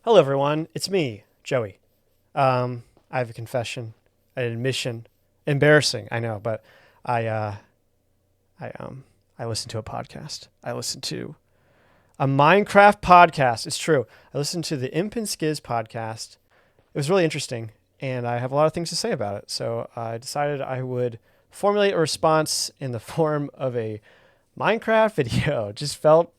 Hello, everyone. It's me, Joey. I have a confession, an admission. Embarrassing, I know, but I, uh, I, um, I listened to a podcast. I listened to a Minecraft podcast. It's true. I listened to the Imp and Skizz podcast. It was really interesting, and I have a lot of things to say about it. So I decided I would formulate a response in the form of a Minecraft video. It just felt,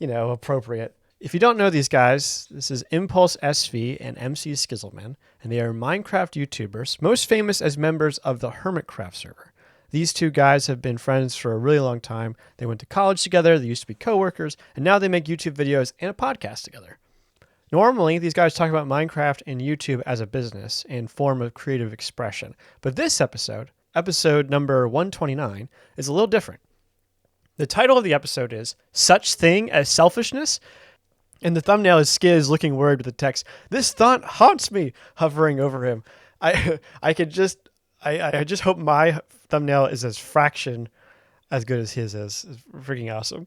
appropriate. If you don't know these guys, this is Impulse SV and MC Skizzleman, and they are Minecraft YouTubers, most famous as members of the Hermitcraft server. These two guys have been friends for a really long time. They went to college together, they used to be coworkers, and now they make YouTube videos and a podcast together. Normally, these guys talk about Minecraft and YouTube as a business and form of creative expression. But this episode number 129, is a little different. The title of the episode is Such Thing as Selfishness, and the thumbnail is Skizz looking worried with the text, "This thought haunts me," hovering over him. I just hope my thumbnail is as fraction as good as his is. It's freaking awesome.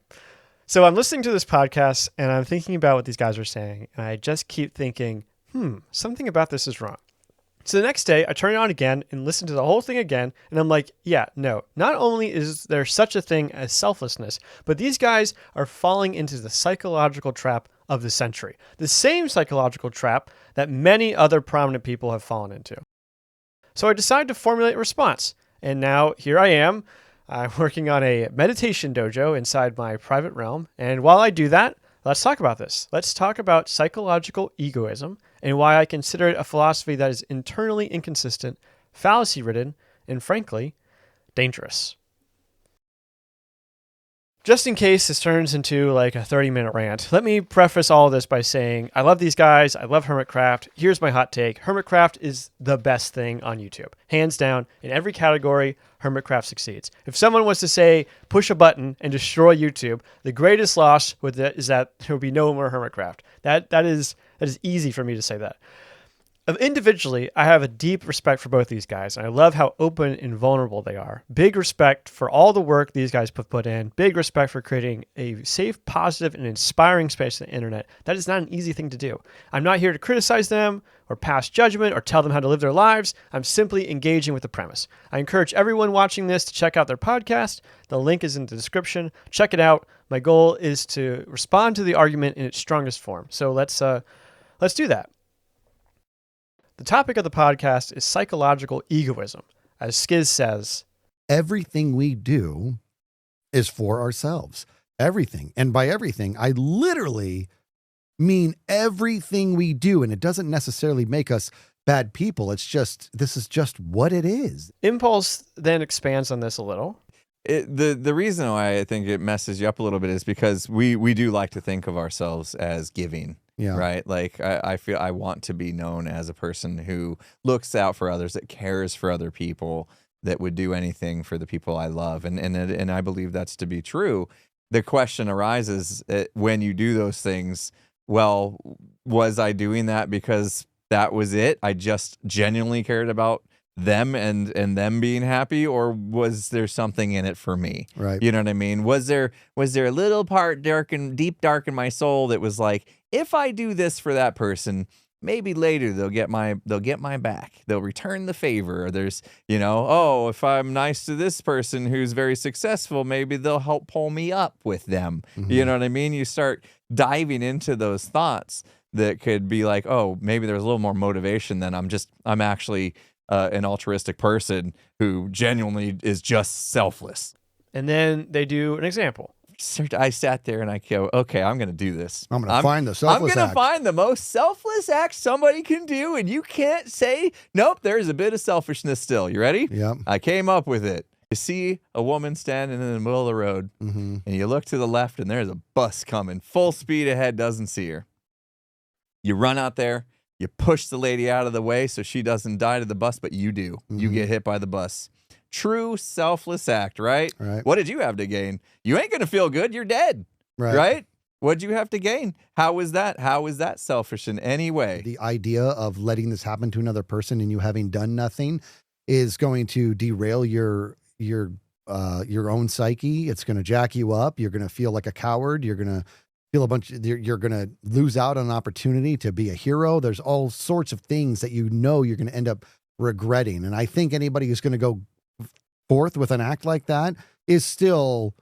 So I'm listening to this podcast and I'm thinking about what these guys are saying, and I just keep thinking, something about this is wrong. So the next day, I turn it on again and listen to the whole thing again, and I'm like, yeah, no. Not only is there such a thing as selflessness, but these guys are falling into the psychological trap of the century. The same psychological trap that many other prominent people have fallen into. So I decided to formulate a response, and now here I am. I'm working on a meditation dojo inside my private realm, and while I do that, let's talk about this. Let's talk about psychological egoism and why I consider it a philosophy that is internally inconsistent, fallacy-ridden, and frankly, dangerous. Just in case this turns into like a 30-minute rant, let me preface all of this by saying I love these guys. I love Hermitcraft. Here's my hot take. Hermitcraft is the best thing on YouTube. Hands down, in every category, Hermitcraft succeeds. If someone was to say, push a button and destroy YouTube, the greatest loss is that there will be no more Hermitcraft. That is easy for me to say that. Individually, I have a deep respect for both these guys, and I love how open and vulnerable they are. Big respect for all the work these guys put in. Big respect for creating a safe, positive, and inspiring space on the internet. That is not an easy thing to do. I'm not here to criticize them or pass judgment or tell them how to live their lives. I'm simply engaging with the premise. I encourage everyone watching this to check out their podcast. The link is in the description. Check it out. My goal is to respond to the argument in its strongest form. So let's do that. The topic of the podcast is psychological egoism. As Skizz says, everything we do is for ourselves. Everything. And by everything, I literally mean everything we do. And it doesn't necessarily make us bad people. This is just what it is. Impulse then expands on this a little. The reason why I think it messes you up a little bit is because we do like to think of ourselves as giving. Yeah. Right. Like I feel I want to be known as a person who looks out for others, that cares for other people, that would do anything for the people I love. And I believe that's to be true. The question arises when you do those things. Well, was I doing that because that was it? I just genuinely cared about them and them being happy, or was there something in it for me? Right. You know what I mean? Was there a little part deep dark in my soul that was like, if I do this for that person, maybe later they'll get my back. They'll return the favor. Or there's, if I'm nice to this person who's very successful, maybe they'll help pull me up with them. Mm-hmm. You know what I mean? You start diving into those thoughts that could be like, oh, maybe there's a little more motivation than I'm actually an altruistic person who genuinely is just selfless. And then they do an example. I sat there and I go, okay, I'm going to do this. I'm going to find the selfless act. I'm going to find the most selfless act somebody can do, and you can't say, nope, there's a bit of selfishness still. You ready? Yeah. I came up with it. You see a woman standing in the middle of the road, and you look to the left, and there's a bus coming, full speed ahead, doesn't see her. You run out there. You push the lady out of the way so she doesn't die to the bus, but you do. Mm-hmm. You get hit by the bus. True selfless act, right? Right. What did you have to gain? You ain't going to feel good. You're dead. Right? What'd you have to gain? How was that? How was that selfish in any way? The idea of letting this happen to another person and you having done nothing is going to derail your own psyche. It's going to jack you up. You're going to feel like a coward. You're going to feel you're going to lose out on an opportunity to be a hero. There's all sorts of things that you're going to end up regretting. And I think anybody who's going to go forth with an act like that is still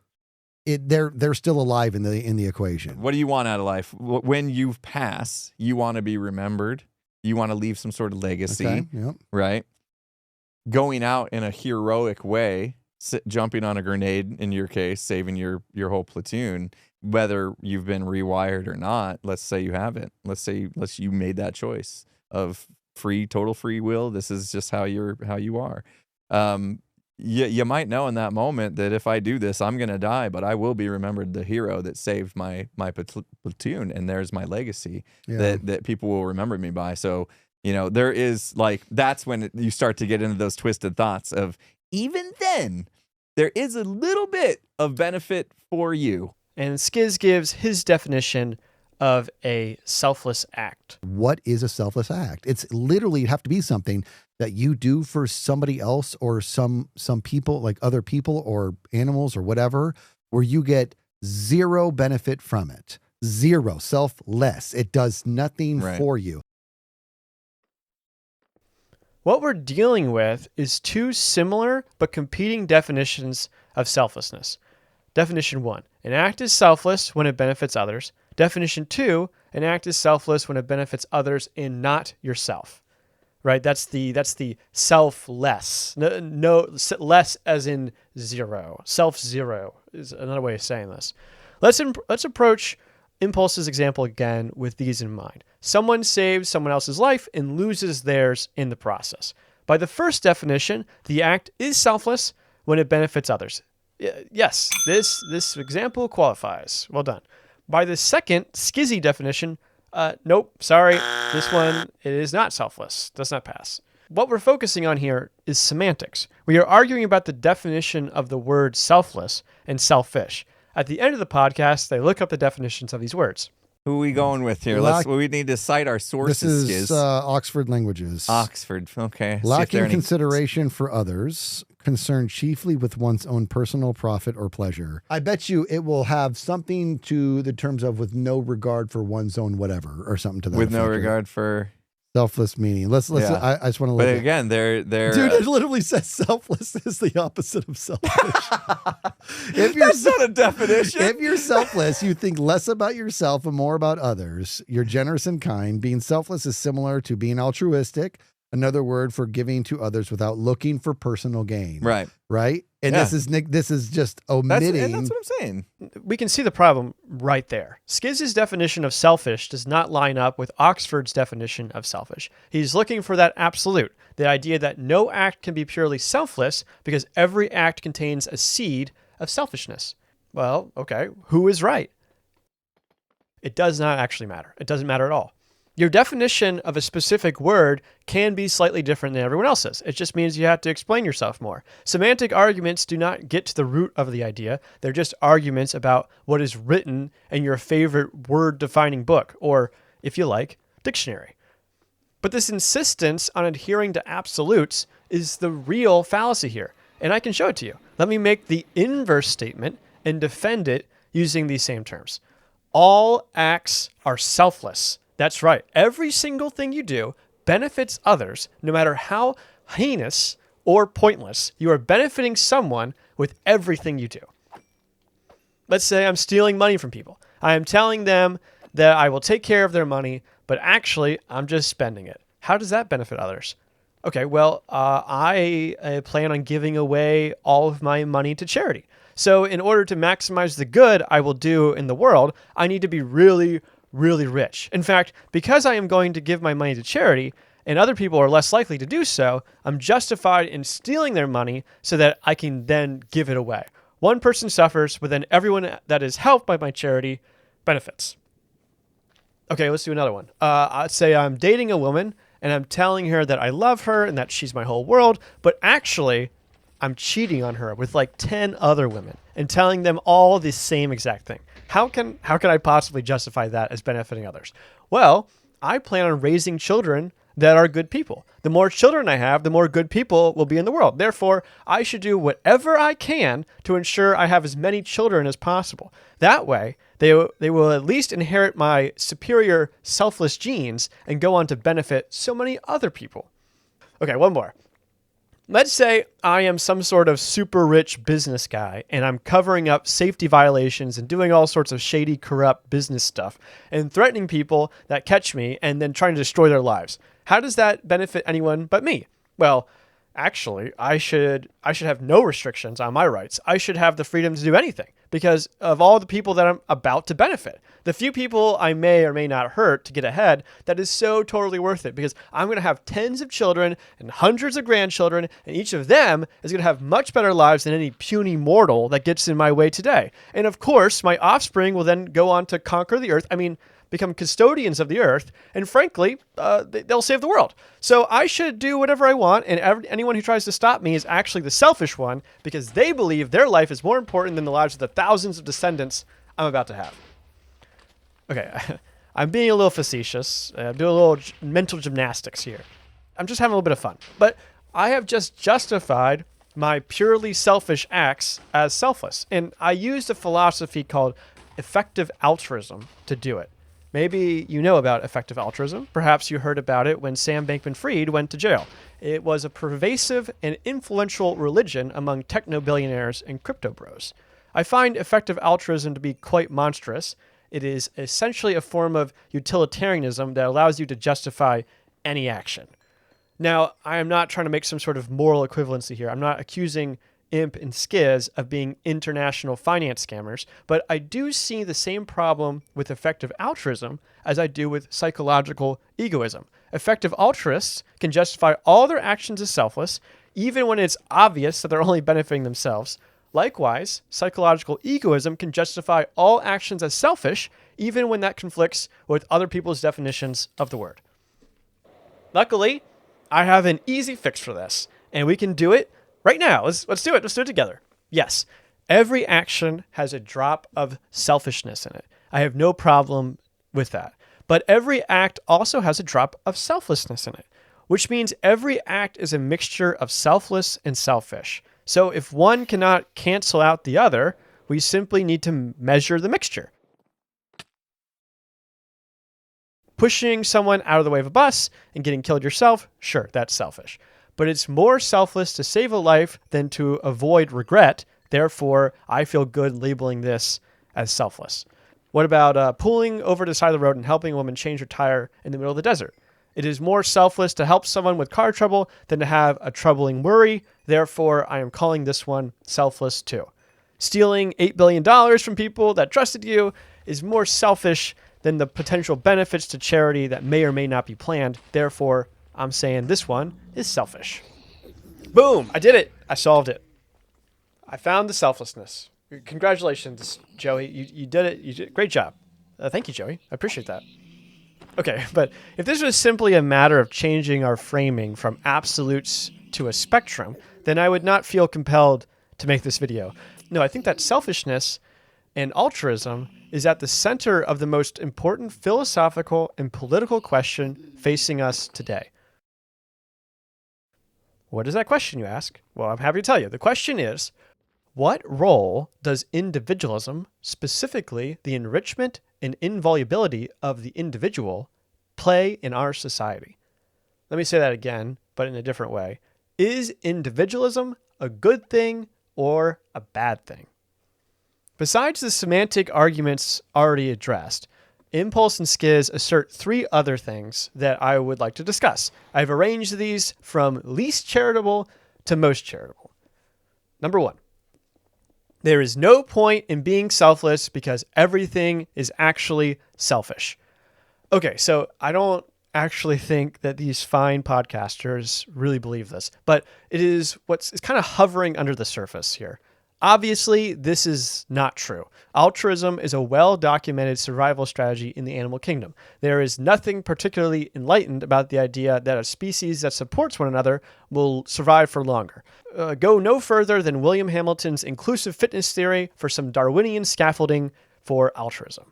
they're still alive in the equation. What do you want out of life? When you pass, you want to be remembered. You want to leave some sort of legacy, okay, yep. right? Going out in a heroic way, jumping on a grenade, in your case, saving your whole platoon, whether you've been rewired or not. Let's say you haven't. Let's say you made that choice of total free will. This is just how you are. You might know in that moment that if I do this, I'm going to die, but I will be remembered the hero that saved my platoon, and there's my legacy that people will remember me by. So, there is that's when you start to get into those twisted thoughts of, even then, there is a little bit of benefit for you. And Skizz gives his definition of a selfless act. What is a selfless act? It's literally, you have to be something that you do for somebody else or some people, like other people or animals or whatever, where you get zero benefit from it. Zero. Selfless. It does nothing for you. What we're dealing with is two similar but competing definitions of selflessness. Definition 1, an act is selfless when it benefits others. Definition 2, an act is selfless when it benefits others and not yourself. Right? That's the selfless. No, less as in zero. Self-zero is another way of saying this. Let's approach Impulse's example again with these in mind. Someone saves someone else's life and loses theirs in the process. By the first definition, the act is selfless when it benefits others. Yes, this example qualifies. Well done. By the second Skizzy definition, nope, sorry, this one, it is not selfless. Does not pass. What we're focusing on here is semantics. We are arguing about the definition of the word selfless and selfish. At the end of the podcast, they look up the definitions of these words. Who are we going with here? We need to cite our sources. This is Oxford Languages. Oxford, okay. Lacking consideration for others, concerned chiefly with one's own personal profit or pleasure. I bet you it will have something to the terms of with no regard for one's own whatever or something to that with effect. No regard for... Selfless meaning. Let's. I just want to look. But again, they're dude. It literally says selfless is the opposite of selfish. That's not a definition. If you're selfless, you think less about yourself and more about others. You're generous and kind. Being selfless is similar to being altruistic. Another word for giving to others without looking for personal gain. Right. Right. And this is just omitting. That's what I'm saying. We can see the problem right there. Skizz's definition of selfish does not line up with Oxford's definition of selfish. He's looking for that absolute, the idea that no act can be purely selfless because every act contains a seed of selfishness. Well, okay, who is right? It does not actually matter. It doesn't matter at all. Your definition of a specific word can be slightly different than everyone else's. It just means you have to explain yourself more. Semantic arguments do not get to the root of the idea. They're just arguments about what is written in your favorite word-defining book, or, if you like, dictionary. But this insistence on adhering to absolutes is the real fallacy here, and I can show it to you. Let me make the inverse statement and defend it using these same terms. All acts are selfless. That's right. Every single thing you do benefits others, no matter how heinous or pointless. You are benefiting someone with everything you do. Let's say I'm stealing money from people. I am telling them that I will take care of their money, but actually I'm just spending it. How does that benefit others? Okay, well, I plan on giving away all of my money to charity. So in order to maximize the good I will do in the world, I need to be really rich. In fact, because I am going to give my money to charity and other people are less likely to do so, I'm justified in stealing their money so that I can then give it away. One person suffers, but then everyone that is helped by my charity benefits. Okay, let's do another one. Let's say I'm dating a woman and I'm telling her that I love her and that she's my whole world, but actually I'm cheating on her with like 10 other women and telling them all the same exact thing. How can I possibly justify that as benefiting others? Well, I plan on raising children that are good people. The more children I have, the more good people will be in the world. Therefore, I should do whatever I can to ensure I have as many children as possible. That way, they will at least inherit my superior selfless genes and go on to benefit so many other people. Okay, one more. Let's say I am some sort of super rich business guy and I'm covering up safety violations and doing all sorts of shady, corrupt business stuff and threatening people that catch me and then trying to destroy their lives. How does that benefit anyone but me? Well, actually, I should have no restrictions on my rights. I should have the freedom to do anything because of all the people that I'm about to benefit. The few people I may or may not hurt to get ahead, that is so totally worth it because I'm going to have tens of children and hundreds of grandchildren, and each of them is going to have much better lives than any puny mortal that gets in my way today. And of course, my offspring will then go on to conquer the earth. Become custodians of the earth, and frankly, they'll save the world. So I should do whatever I want, and anyone who tries to stop me is actually the selfish one because they believe their life is more important than the lives of the thousands of descendants I'm about to have. Okay, I'm being a little facetious. I'm doing a little mental gymnastics here. I'm just having a little bit of fun. But I have just justified my purely selfish acts as selfless, and I used a philosophy called effective altruism to do it. Maybe you know about effective altruism. Perhaps you heard about it when Sam Bankman-Fried went to jail. It was a pervasive and influential religion among techno-billionaires and crypto bros. I find effective altruism to be quite monstrous. It is essentially a form of utilitarianism that allows you to justify any action. Now, I am not trying to make some sort of moral equivalency here. I'm not accusing Imp and Skizz of being international finance scammers, but I do see the same problem with effective altruism as I do with psychological egoism. Effective altruists can justify all their actions as selfless, even when it's obvious that they're only benefiting themselves. Likewise, psychological egoism can justify all actions as selfish, even when that conflicts with other people's definitions of the word. Luckily, I have an easy fix for this, and we can do it right now. Let's do it. Let's do it together. Yes, every action has a drop of selfishness in it. I have no problem with that. But every act also has a drop of selflessness in it, which means every act is a mixture of selfless and selfish. So if one cannot cancel out the other, we simply need to measure the mixture. Pushing someone out of the way of a bus and getting killed yourself, sure, that's selfish. But it's more selfless to save a life than to avoid regret. Therefore, I feel good labeling this as selfless. What about pulling over to the side of the road and helping a woman change her tire in the middle of the desert? It is more selfless to help someone with car trouble than to have a troubling worry. Therefore, I am calling this one selfless too. Stealing $8 billion from people that trusted you is more selfish than the potential benefits to charity that may or may not be planned. Therefore, I'm saying this one is selfish. Boom! I did it. I solved it. I found the selflessness. Congratulations, Joey. You did it. You did great job. Thank you, Joey. I appreciate that. Okay, but if this was simply a matter of changing our framing from absolutes to a spectrum, then I would not feel compelled to make this video. No, I think that selfishness and altruism is at the center of the most important philosophical and political question facing us today. What is that question, you ask? Well, I'm happy to tell you. The question is, what role does individualism, specifically the enrichment and inviolability of the individual, play in our society? Let me say that again, but in a different way. Is individualism a good thing or a bad thing? Besides the semantic arguments already addressed, Impulse and Skizz assert three other things that I would like to discuss. I've arranged these from least charitable to most charitable. Number one, there is no point in being selfless because everything is actually selfish. Okay, so I don't actually think that these fine podcasters really believe this, but it is what's kind of hovering under the surface here. Obviously, this is not true. Altruism is a well-documented survival strategy in the animal kingdom. There is nothing particularly enlightened about the idea that a species that supports one another will survive for longer. Go no further than William Hamilton's inclusive fitness theory for some Darwinian scaffolding for altruism.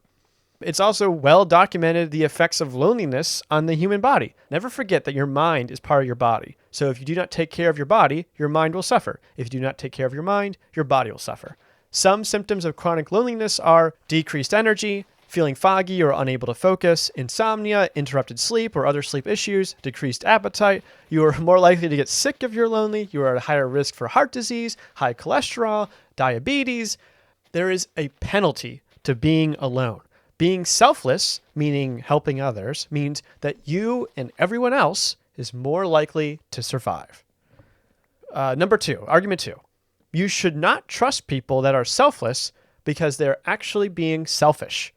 It's also well documented the effects of loneliness on the human body. Never forget that your mind is part of your body. So if you do not take care of your body, your mind will suffer. If you do not take care of your mind, your body will suffer. Some symptoms of chronic loneliness are decreased energy, feeling foggy or unable to focus, insomnia, interrupted sleep or other sleep issues, decreased appetite. You are more likely to get sick if you're lonely. You are at a higher risk for heart disease, high cholesterol, diabetes. There is a penalty to being alone. Being selfless, meaning helping others, means that you and everyone else is more likely to survive. Number 2, argument 2. You should not trust people that are selfless because they're actually being selfish.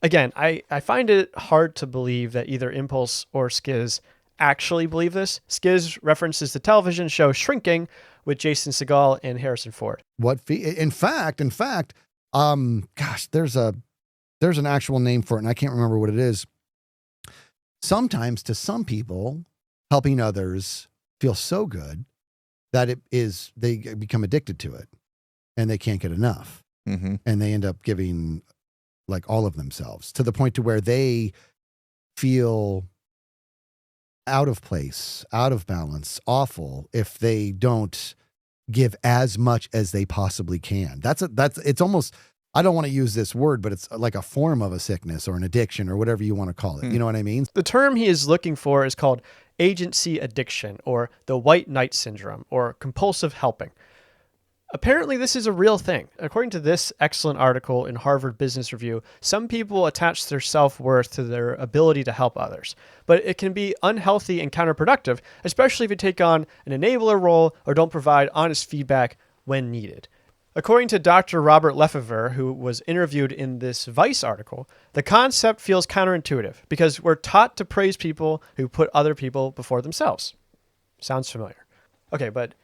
Again, I find it hard to believe that either Impulse or Skizz actually believe this. Skizz references the television show Shrinking with Jason Segel and Harrison Ford. In fact, gosh, there's an actual name for it, and I can't remember what it is. Sometimes to some people, helping others feels so good that they become addicted to it and they can't get enough. Mm-hmm. And they end up giving like all of themselves to the point to where they feel out of place, out of balance, awful if they don't give as much as they possibly can. It's almost, I don't want to use this word, but it's like a form of a sickness or an addiction or whatever you want to call it. You know what I mean? The term he is looking for is called agency addiction, or the white knight syndrome, or compulsive helping. Apparently, this is a real thing. According to this excellent article in Harvard Business Review, some people attach their self-worth to their ability to help others. But it can be unhealthy and counterproductive, especially if you take on an enabler role or don't provide honest feedback when needed. According to Dr. Robert Lefevre, who was interviewed in this Vice article, the concept feels counterintuitive because we're taught to praise people who put other people before themselves. Sounds familiar. Okay, but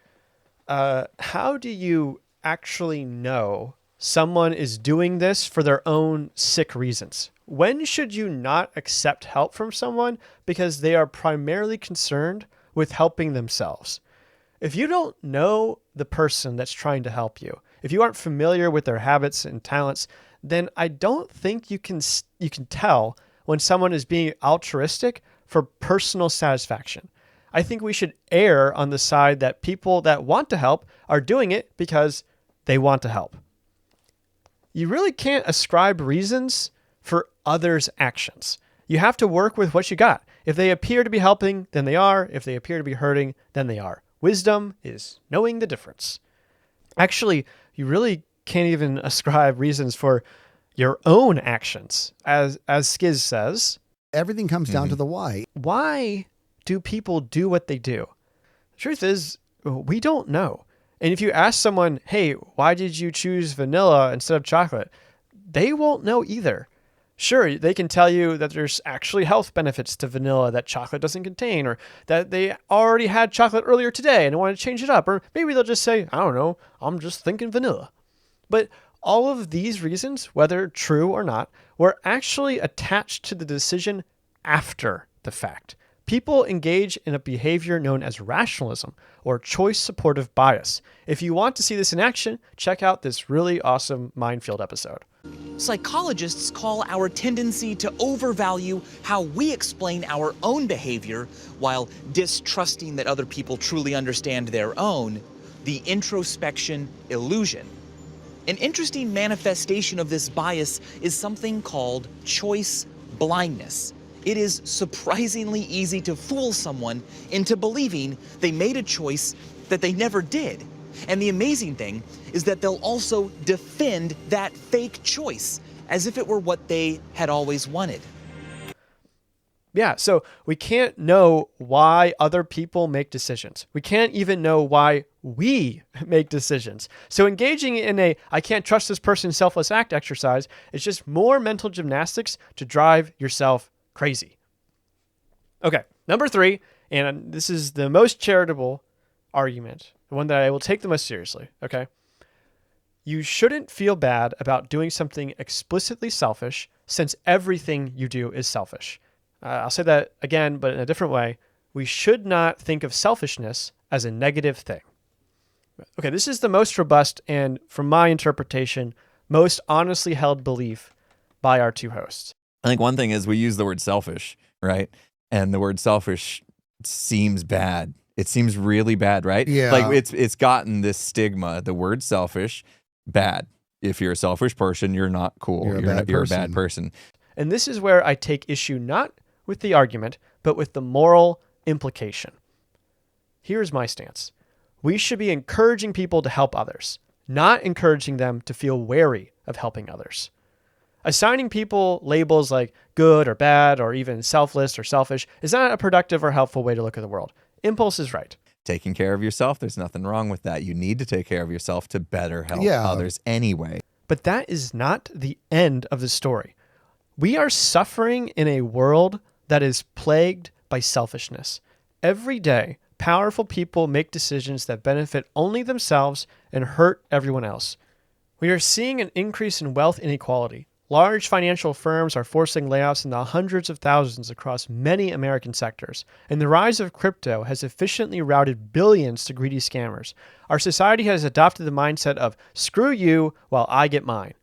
how do you actually know someone is doing this for their own sick reasons? When should you not accept help from someone because they are primarily concerned with helping themselves? If you don't know the person that's trying to help you, if you aren't familiar with their habits and talents, then I don't think you can tell when someone is being altruistic for personal satisfaction. I think we should err on the side that people that want to help are doing it because they want to help. You really can't ascribe reasons for others' actions. You have to work with what you got. If they appear to be helping, then they are. If they appear to be hurting, then they are. Wisdom is knowing the difference. Actually, you really can't even ascribe reasons for your own actions. As Skizz says, everything comes down to the why. Why do people do what they do? The truth is, we don't know. And if you ask someone, hey, why did you choose vanilla instead of chocolate? They won't know either. Sure, they can tell you that there's actually health benefits to vanilla that chocolate doesn't contain, or that they already had chocolate earlier today and they want to change it up. Or maybe they'll just say, I don't know, I'm just thinking vanilla. But all of these reasons, whether true or not, were actually attached to the decision after the fact. People engage in a behavior known as rationalism, or choice supportive bias. If you want to see this in action, check out this really awesome Minefield episode. Psychologists call our tendency to overvalue how we explain our own behavior while distrusting that other people truly understand their own, the introspection illusion. An interesting manifestation of this bias is something called choice blindness. It is surprisingly easy to fool someone into believing they made a choice that they never did. And the amazing thing is that they'll also defend that fake choice as if it were what they had always wanted. Yeah, so we can't know why other people make decisions. We can't even know why we make decisions. So engaging in a I can't trust this person selfless act exercise is just more mental gymnastics to drive yourself crazy. Okay, number 3, and this is the most charitable argument, the one that I will take the most seriously, okay? You shouldn't feel bad about doing something explicitly selfish since everything you do is selfish. I'll say that again, but in a different way. We should not think of selfishness as a negative thing. Okay, this is the most robust and, from my interpretation, most honestly held belief by our two hosts. I think one thing is we use the word selfish, right? And the word selfish seems bad. It seems really bad, right? Yeah. Like it's gotten this stigma. The word selfish, bad. If you're a selfish person, you're not cool. You're a bad person. And this is where I take issue not with the argument, but with the moral implication. Here's my stance. We should be encouraging people to help others, not encouraging them to feel wary of helping others. Assigning people labels like good or bad or even selfless or selfish is not a productive or helpful way to look at the world. Impulse is right. Taking care of yourself, there's nothing wrong with that. You need to take care of yourself to better help others anyway. But that is not the end of the story. We are suffering in a world that is plagued by selfishness. Every day, powerful people make decisions that benefit only themselves and hurt everyone else. We are seeing an increase in wealth inequality. Large financial firms are forcing layoffs in the hundreds of thousands across many American sectors, and the rise of crypto has efficiently routed billions to greedy scammers. Our society has adopted the mindset of screw you while I get mine.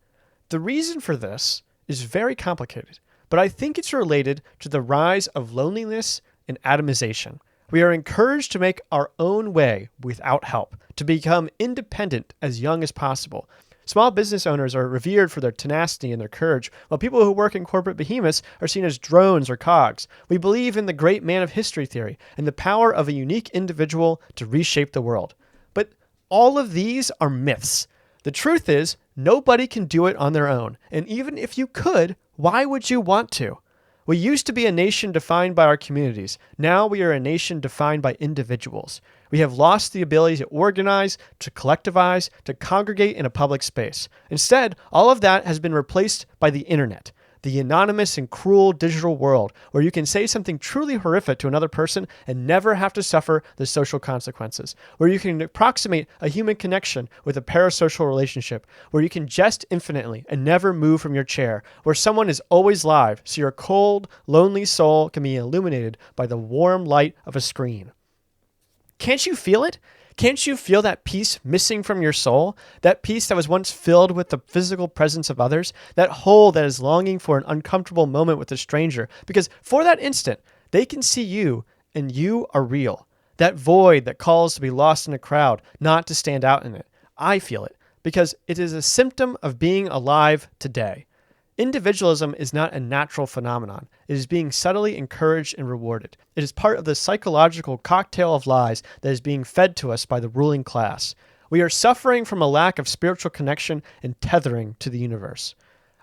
The reason for this is very complicated, but I think it's related to the rise of loneliness and atomization. We are encouraged to make our own way without help, to become independent as young as possible. Small business owners are revered for their tenacity and their courage, while people who work in corporate behemoths are seen as drones or cogs. We believe in the great man of history theory and the power of a unique individual to reshape the world. But all of these are myths. The truth is, nobody can do it on their own. And even if you could, why would you want to? We used to be a nation defined by our communities. Now we are a nation defined by individuals. We have lost the ability to organize, to collectivize, to congregate in a public space. Instead, all of that has been replaced by the internet, the anonymous and cruel digital world where you can say something truly horrific to another person and never have to suffer the social consequences, where you can approximate a human connection with a parasocial relationship, where you can jest infinitely and never move from your chair, where someone is always live so your cold, lonely soul can be illuminated by the warm light of a screen. Can't you feel it? Can't you feel that peace missing from your soul? That peace that was once filled with the physical presence of others? That hole that is longing for an uncomfortable moment with a stranger? Because for that instant, they can see you and you are real. That void that calls to be lost in a crowd, not to stand out in it. I feel it because it is a symptom of being alive today. Individualism is not a natural phenomenon. It is being subtly encouraged and rewarded. It is part of the psychological cocktail of lies that is being fed to us by the ruling class. We are suffering from a lack of spiritual connection and tethering to the universe.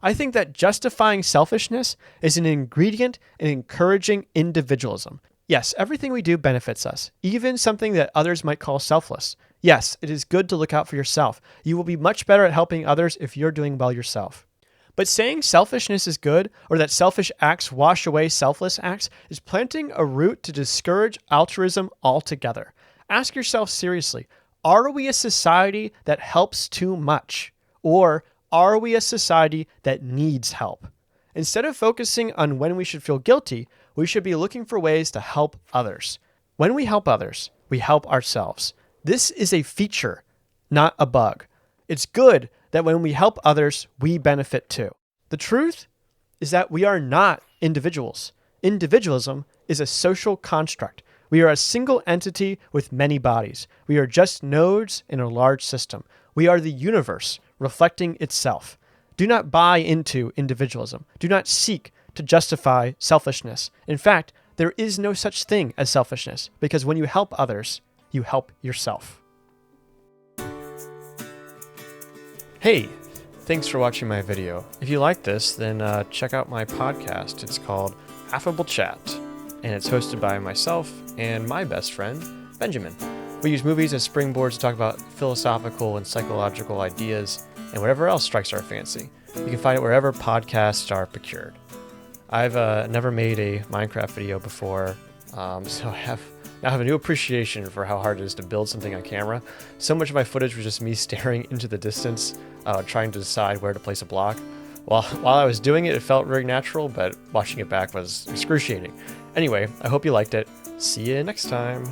I think that justifying selfishness is an ingredient in encouraging individualism. Yes, everything we do benefits us, even something that others might call selfless. Yes, it is good to look out for yourself. You will be much better at helping others if you're doing well yourself. But saying selfishness is good or that selfish acts wash away selfless acts is planting a root to discourage altruism altogether. Ask yourself seriously, are we a society that helps too much? Or are we a society that needs help? Instead of focusing on when we should feel guilty, we should be looking for ways to help others. When we help others, we help ourselves. This is a feature, not a bug. It's good that when we help others, we benefit too. The truth is that we are not individuals. Individualism is a social construct. We are a single entity with many bodies. We are just nodes in a large system. We are the universe reflecting itself. Do not buy into individualism. Do not seek to justify selfishness. In fact, there is no such thing as selfishness because when you help others, you help yourself. Hey, thanks for watching my video. If you like this, then check out my podcast. It's called Affable Chat, and it's hosted by myself and my best friend, Benjamin. We use movies as springboards to talk about philosophical and psychological ideas and whatever else strikes our fancy. You can find it wherever podcasts are procured. I've never made a Minecraft video before, so I now have a new appreciation for how hard it is to build something on camera. So much of my footage was just me staring into the distance, trying to decide where to place a block. While I was doing it, it felt very natural, but watching it back was excruciating. Anyway, I hope you liked it. See you next time.